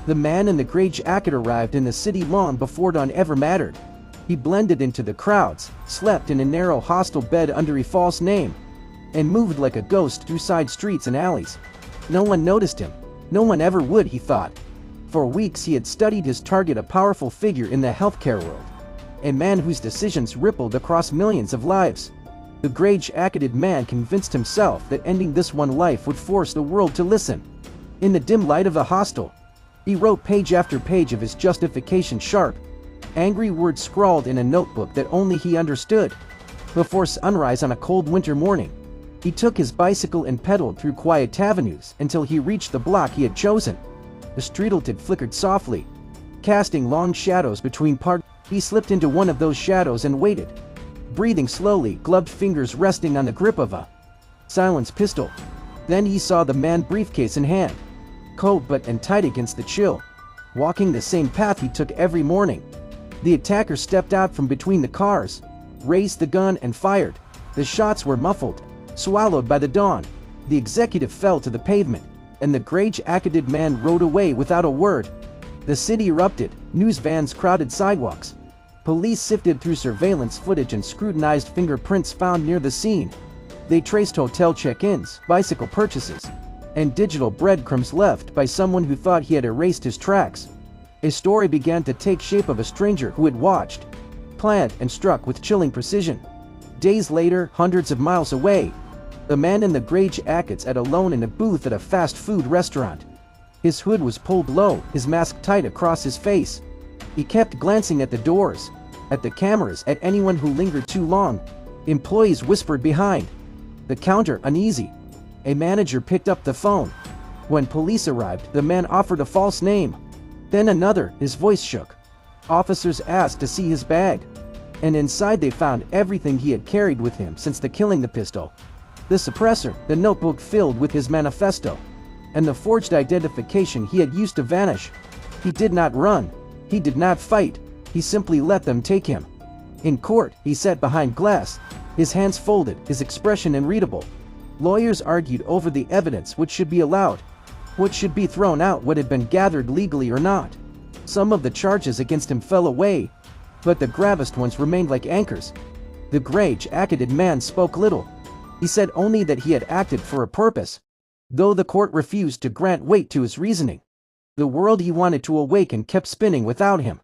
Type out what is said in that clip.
The man in the gray jacket arrived in the city long before dawn ever mattered. He blended into the crowds, slept in a narrow hostel bed under a false name, and moved like a ghost through side streets and alleys. No one noticed him. No one ever would, he thought. For weeks he had studied his target, a powerful figure in the healthcare world, a man whose decisions rippled across millions of lives. The gray-jacketed man convinced himself that ending this one life would force the world to listen. In the dim light of the hostel, he wrote page after page of his justification, sharp, angry words scrawled in a notebook that only he understood. Before sunrise on a cold winter morning, he took his bicycle and pedaled through quiet avenues until he reached the block he had chosen. The streetlight flickered softly, casting long shadows between parts. He slipped into one of those shadows and waited, breathing slowly, gloved fingers resting on the grip of a silenced pistol. Then he saw the man, briefcase in hand, coat buttoned and tight against the chill, walking the same path he took every morning. The attacker stepped out from between the cars, raised the gun and fired. The shots were muffled, swallowed by the dawn. The executive fell to the pavement, and the gray-jacketed man rode away without a word. The city erupted, news vans crowded sidewalks. Police sifted through surveillance footage and scrutinized fingerprints found near the scene. They traced hotel check-ins, bicycle purchases, and digital breadcrumbs left by someone who thought he had erased his tracks. A story began to take shape of a stranger who had watched, planned, and struck with chilling precision. Days later, hundreds of miles away, the man in the gray jacket sat alone in a booth at a fast food restaurant. His hood was pulled low, his mask tight across his face. He kept glancing at the doors, at the cameras, at anyone who lingered too long. Employees whispered behind the counter, uneasy. A manager picked up the phone. When police arrived, the man offered a false name. Then another, his voice shook. Officers asked to see his bag, and inside they found everything he had carried with him since the killing: the pistol, the suppressor, the notebook filled with his manifesto, and the forged identification he had used to vanish. He did not run. He did not fight. He simply let them take him. In court, he sat behind glass, his hands folded, his expression unreadable. Lawyers argued over the evidence, what should be allowed, what should be thrown out, what had been gathered legally or not. Some of the charges against him fell away, but the gravest ones remained like anchors. The gray-jacketed man spoke little. He said only that he had acted for a purpose, though the court refused to grant weight to his reasoning. The world he wanted to awaken kept spinning without him.